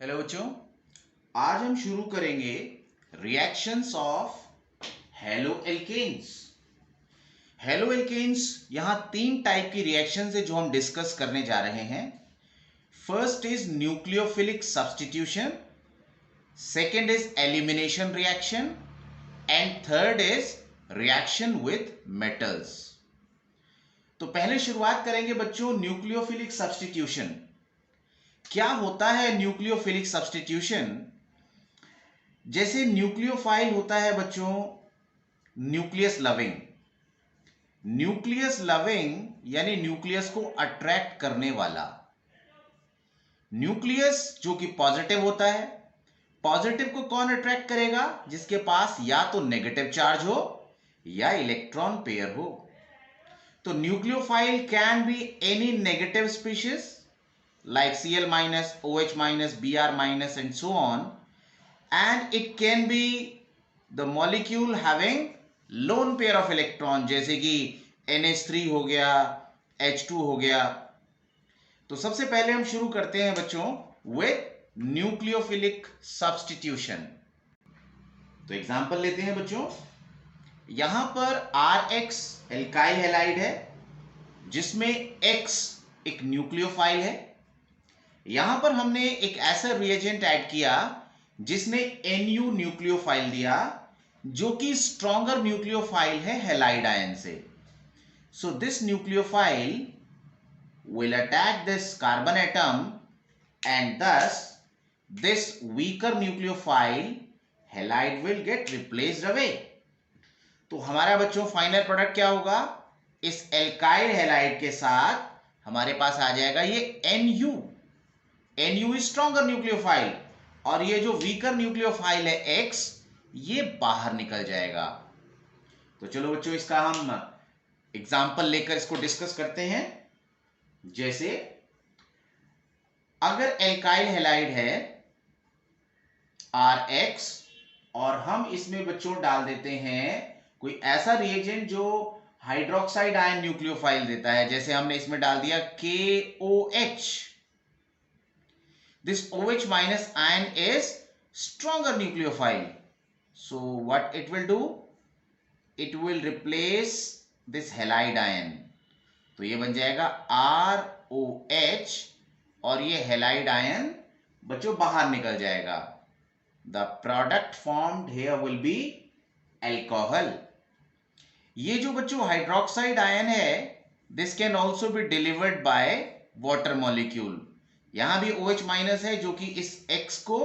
Hello बच्चों, आज हम शुरू करेंगे reactions of halo alkanes. Halo alkanes यहां तीन टाइप की रिएक्शंस है जो हम डिस्कस करने जा रहे हैं। First is nucleophilic substitution, second is elimination reaction and third is reaction with metals. तो पहले शुरुआत करेंगे बच्चों न्यूक्लियोफिलिक सब्स्टिट्यूशन। क्या होता है न्यूक्लियोफिलिक सब्स्टिट्यूशन? जैसे न्यूक्लियोफाइल होता है बच्चों न्यूक्लियस लविंग। न्यूक्लियस लविंग यानी न्यूक्लियस को अट्रैक्ट करने वाला। न्यूक्लियस जो कि पॉजिटिव होता है। पॉजिटिव को कौन अट्रैक्ट करेगा? जिसके पास या तो नेगेटिव चार्ज हो या इलेक्ट्रॉन पेयर हो। तो nucleophile can be any negative species like Cl minus, OH minus, Br minus and so on, and it can be the molecule having lone pair of electron जैसे कि NH3 हो गया, H2 हो गया। तो सबसे पहले हम शुरू करते हैं बच्चों with न्यूक्लियोफिलिक सब्स्टिट्यूशन। तो एग्जांपल लेते हैं बच्चों। यहां पर RX एल्काइल हैलाइड है जिसमें X एक न्यूक्लियोफाइल है। यहां पर हमने एक ऐसा रिएजेंट ऐड किया जिसने Nu न्यूक्लियोफाइल दिया जो कि स्ट्रॉन्गर न्यूक्लियोफाइल है हैलाइड आयन से। So this nucleophile will attack this carbon atom and thus this weaker nucleophile halide will get replaced away। तो हमारा बच्चों फाइनल प्रोडक्ट क्या होगा? इस एल्काइल हैलाइड के साथ हमारे पास आ जाएगा ये Nu। Nu is stronger nucleophile और ये जो वीकर न्यूक्लियोफाइल है X ये बाहर निकल जाएगा। तो चलो बच्चों इसका हम एग्जांपल लेकर इसको डिस्कस करते हैं। जैसे अगर एल्काइल हैलाइड है RX और हम इसमें बच्चों डाल देते हैं कोई ऐसा रिएजेंट जो हाइड्रोक्साइड आयन न्यूक्लियोफाइल देता है, जैसे हमने इसमें डाल दिया KOH। This OH minus ion is stronger nucleophile. So what it will do? It will replace this halide ion. तो ये बन जाएगा ROH और ये halide ion बच्चों बाहर निकल जाएगा। The product formed here will be alcohol. ये जो बच्चों हाइड्रोक्साइड आयन है this can also be delivered by water molecule। यहां भी OH माइनस है जो कि इस X को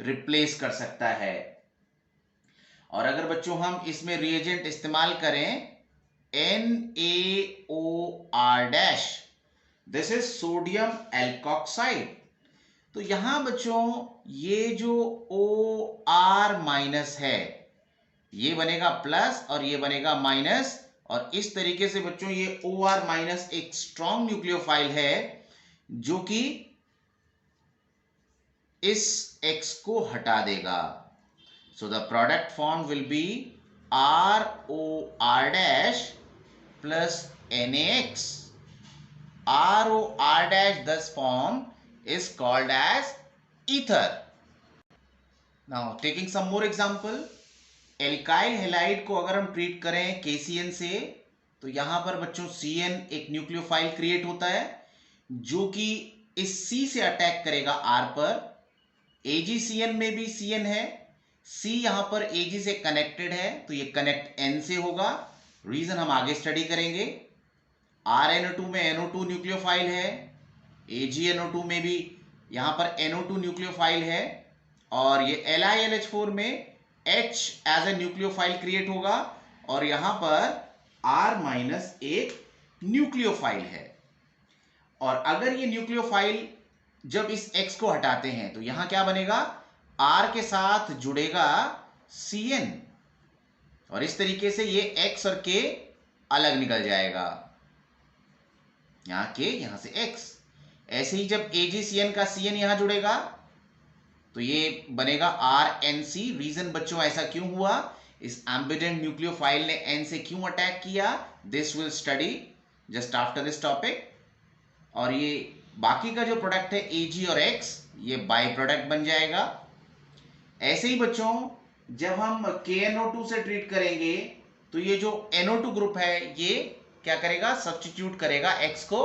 रिप्लेस कर सकता है। और अगर बच्चों हम इसमें रिएजेंट इस्तेमाल करें NaOR this is sodium alkoxide. तो यहां बच्चों ये जो OR माइनस है ये बनेगा प्लस और ये बनेगा माइनस, और इस तरीके से बच्चों ये OR माइनस एक स्ट्रॉन्ग न्यूक्लियोफाइल है जो कि इस X को हटा देगा। So the product form will be ROR plus NaX। ROR thus form is called as ether। Now taking some more example, alkyl halide को अगर हम ट्रीट करें KCN से तो यहां पर बच्चों CN एक न्यूक्लियोफाइल क्रिएट होता है जो कि इस C से अटैक करेगा R पर। AgCN में भी CN है, C यहां पर Ag से कनेक्टेड है तो ये कनेक्ट N से होगा। रीजन हम आगे स्टडी करेंगे। RNO2 में NO2 न्यूक्लियोफाइल है, AgNO2 में भी यहां पर NO2 न्यूक्लियोफाइल है, और ये LiLH4 में H as a nucleophile create होगा और यहां पर R माइनस एक न्यूक्लियोफाइल है। और अगर ये न्यूक्लियोफाइल जब इस X को हटाते हैं तो यहां क्या बनेगा? R के साथ जुड़ेगा CN और इस तरीके से ये X और K अलग निकल जाएगा। यहां K यहां से X। ऐसे ही जब AgCN का CN यहां जुड़ेगा तो ये बनेगा RNC। रीजन बच्चों ऐसा क्यों हुआ? इस एम्बिडेंट न्यूक्लियोफाइल ने N से क्यों अटैक किया? This will study just after this topic. और ये बाकी का जो प्रोडक्ट है Ag और X ये बाई प्रोडक्ट बन जाएगा। ऐसे ही बच्चों जब हम KNO2 से ट्रीट करेंगे तो ये जो NO2 ग्रुप है ये क्या करेगा, सब्स्टिट्यूट करेगा X को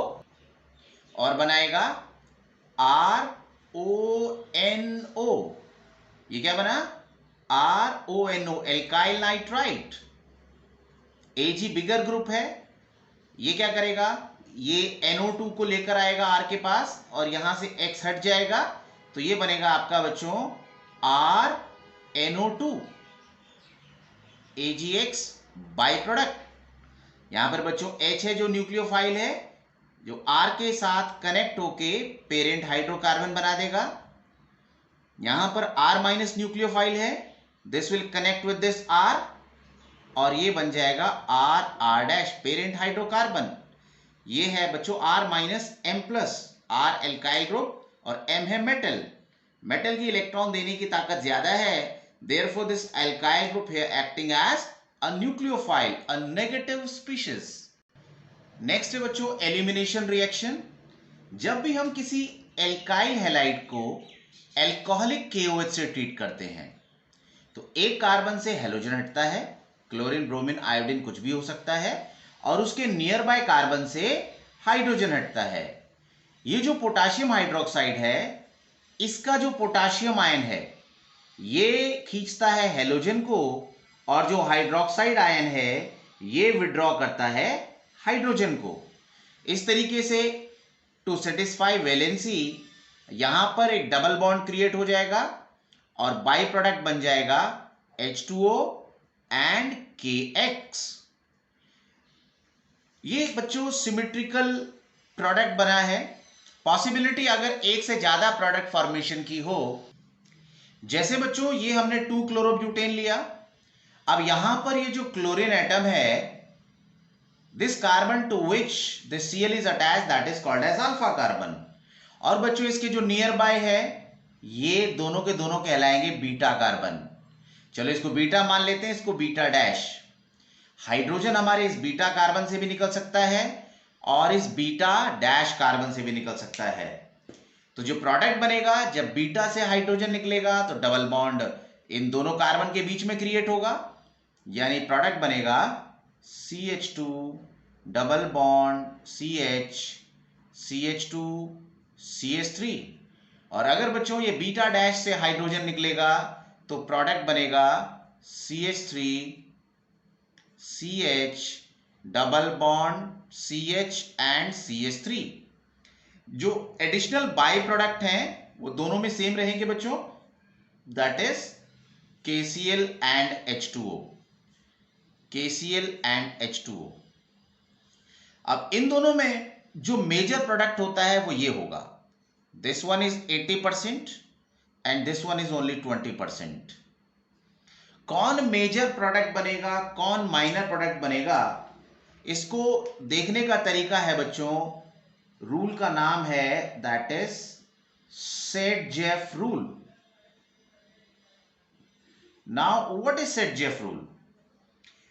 और बनाएगा RONO। ये क्या बना, RONO, alkyl nitrite. Ag bigger group है, ये क्या करेगा, ये NO2 को लेकर आएगा R के पास और यहां से X हट जाएगा, तो ये बनेगा आपका बच्चों RNO2 AgX बाई प्रोडक्ट। यहां पर बच्चों H है जो न्यूक्लियोफाइल है, जो R के साथ कनेक्ट होके पेरेंट हाइड्रोकार्बन बना देगा। यहां पर R माइनस न्यूक्लियोफाइल है, this will connect with this R और ये बन जाएगा R डैश पेरेंट हाइड्रोकार्बन। ये है बच्चों R minus M plus, R alkyl group और M है मेटल। मेटल की इलेक्ट्रॉन देने की ताकत ज्यादा है, therefore this alkyl group here acting as a nucleophile, a negative species. Next है बच्चों एलिमिनेशन रिएक्शन। जब भी हम किसी एल्काइल हैलाइड को एल्कोहलिक KOH से ट्रीट करते हैं तो एक कार्बन से हेलोजन हटता है, क्लोरीन, ब्रोमीन, आयोडीन कुछ भी हो सकता है, और उसके नियर बाय कार्बन से हाइड्रोजन हटता है। ये जो पोटाशियम हाइड्रोक्साइड है, इसका जो पोटाशियम आयन है ये खींचता है हेलोजन को, और जो हाइड्रोक्साइड आयन है ये विड्रॉ करता है हाइड्रोजन को। इस तरीके से टू सेटिस्फाई वैलेंसी यहां पर एक डबल बॉन्ड क्रिएट हो जाएगा और बाई प्रोडक्ट बन जाएगा H2O एंड KX। ये बच्चों सिमेट्रिकल प्रोडक्ट बना है। पॉसिबिलिटी अगर एक से ज्यादा प्रोडक्ट फॉर्मेशन की हो, जैसे बच्चों ये हमने 2 क्लोरोब्यूटेन लिया, अब यहां पर ये जो क्लोरीन एटम है, this carbon to which this Cl is attached, that is called as alpha carbon. और बच्चों इसके जो नियर बाय है ये दोनों के दोनों कहलाएंगे बीटा कार्बन। चलो इसको बीटा मान लेते हैं, इसको बीटा डैश। हाइड्रोजन हमारे इस बीटा कार्बन से भी निकल सकता है और इस बीटा डैश कार्बन से भी निकल सकता है। तो जो प्रोडक्ट बनेगा, जब बीटा से हाइड्रोजन निकलेगा तो डबल बॉन्ड इन दोनों कार्बन के बीच में क्रिएट होगा, यानी प्रोडक्ट बनेगा CH2 double bond CH, CH2 CH3। और अगर बच्चों ये बीटा डैश से हाइड्रोजन निकलेगा तो प्रोडक्ट बनेगा CH3 CH double bond CH and CH3। जो एडिशनल बाई प्रोडक्ट हैं वो दोनों में सेम रहेंगे बच्चों, that is KCl and H2O, KCl and H2O। अब इन दोनों में जो मेजर प्रोडक्ट होता है वो ये होगा, this one is 80% and this one is only 20%। कौन मेजर प्रोडक्ट बनेगा, कौन माइनर प्रोडक्ट बनेगा, इसको देखने का तरीका है बच्चों, रूल का नाम है that is Saytzeff rule. Now what is Saytzeff rule?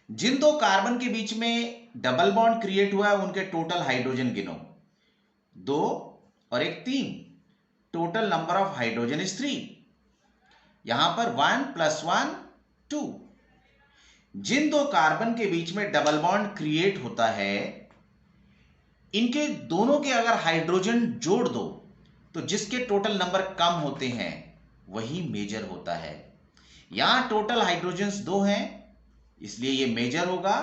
जिन दो कार्बन के बीच में डबल बॉन्ड क्रिएट हुआ है उनके टोटल हाइड्रोजन गिनो, 2 और 1 3, total number of hydrogen is 3। यहां पर 1 + 1 2। जिन दो कार्बन के बीच में डबल बॉन्ड क्रिएट होता है, इनके दोनों के अगर हाइड्रोजन जोड़ दो तो जिसके टोटल नंबर कम होते हैं वही मेजर होता है। यहां टोटल हाइड्रोजन्स 2 हैं इसलिए ये मेजर होगा।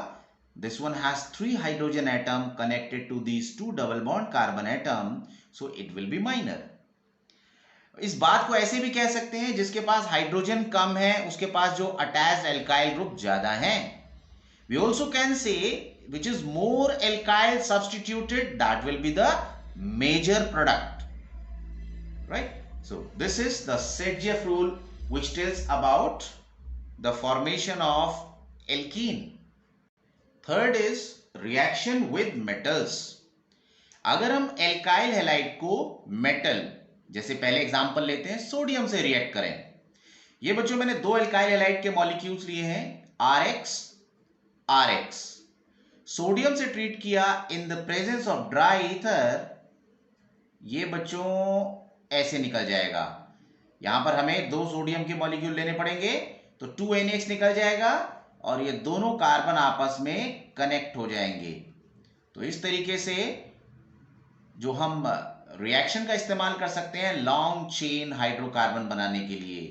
This one has 3 hydrogen atom connected to these 2 double bond carbon atom, so it will be minor. इस बात को ऐसे भी कह सकते हैं, जिसके पास हाइड्रोजन कम है उसके पास जो अटैच्ड एल्काइल ग्रुप ज्यादा है। We also can say which is more alkyl substituted, that will be the major product, right? So this is the Set-Jeff rule which tells about the formation of alkene. Third is reaction with metals. अगर हम alkyl halide को metal, जैसे पहले example लेते हैं sodium से react करें, ये बच्चों मैंने 2 alkyl halide के मॉलिक्यूल्स लिए हैं RX RX। सोडियम से ट्रीट किया in the presence of dry ether, ये बच्चों ऐसे निकल जाएगा। यहां पर हमें 2 सोडियम के मॉलिक्यूल लेने पड़ेंगे, तो 2NH निकल जाएगा और ये दोनों कार्बन आपस में कनेक्ट हो जाएंगे। तो इस तरीके से जो हम रिएक्शन का इस्तेमाल कर सकते हैं लॉन्ग चेन हाइड्रोकार्बन बनाने के लिए,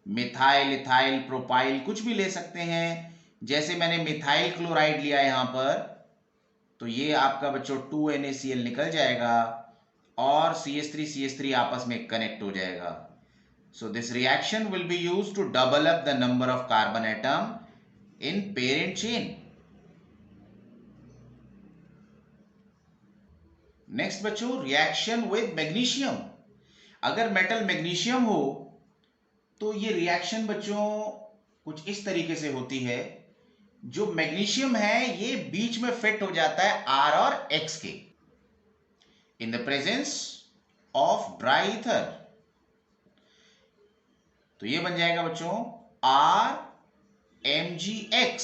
मिथाइल, इथाइल, प्रोपाइल कुछ भी ले सकते हैं। जैसे मैंने मिथाइल क्लोराइड लिया यहां पर, तो ये आपका बच्चों 2NaCl निकल जाएगा और CH3 आपस में कनेक्ट हो जाएगा। So this reaction will be used to double up the number of carbon atom in parent chain. Next बच्चों, रिएक्शन विद मैग्नीशियम। अगर मेटल मैग्नीशियम हो तो ये रिएक्शन बच्चों कुछ इस तरीके से होती है। जो मैग्नीशियम है ये बीच में फिट हो जाता है R और X के in the presence of dry ether. तो ये बन जाएगा बच्चों RMgX।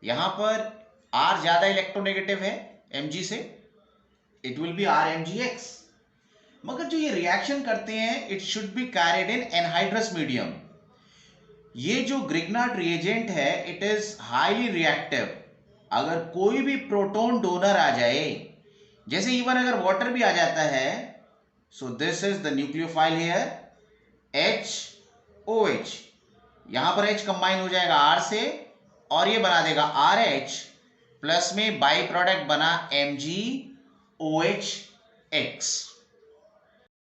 यहां पर R ज्यादा इलेक्ट्रोनेगेटिव है Mg से, इट विल बी RMgX। मगर जो ये रिएक्शन करते हैं it should be carried in anhydrous medium. ये जो ग्रिग्नार्ड रिएजेंट है इट इज हाईली रिएक्टिव। अगर कोई भी प्रोटॉन डोनर आ जाए, जैसे इवन अगर वाटर भी आ जाता है, so this is the nucleophile here HOH। यहां पर H कंबाइन हो जाएगा R से और ये बना देगा RH, प्लस में बाई प्रोडक्ट बना MgOH X।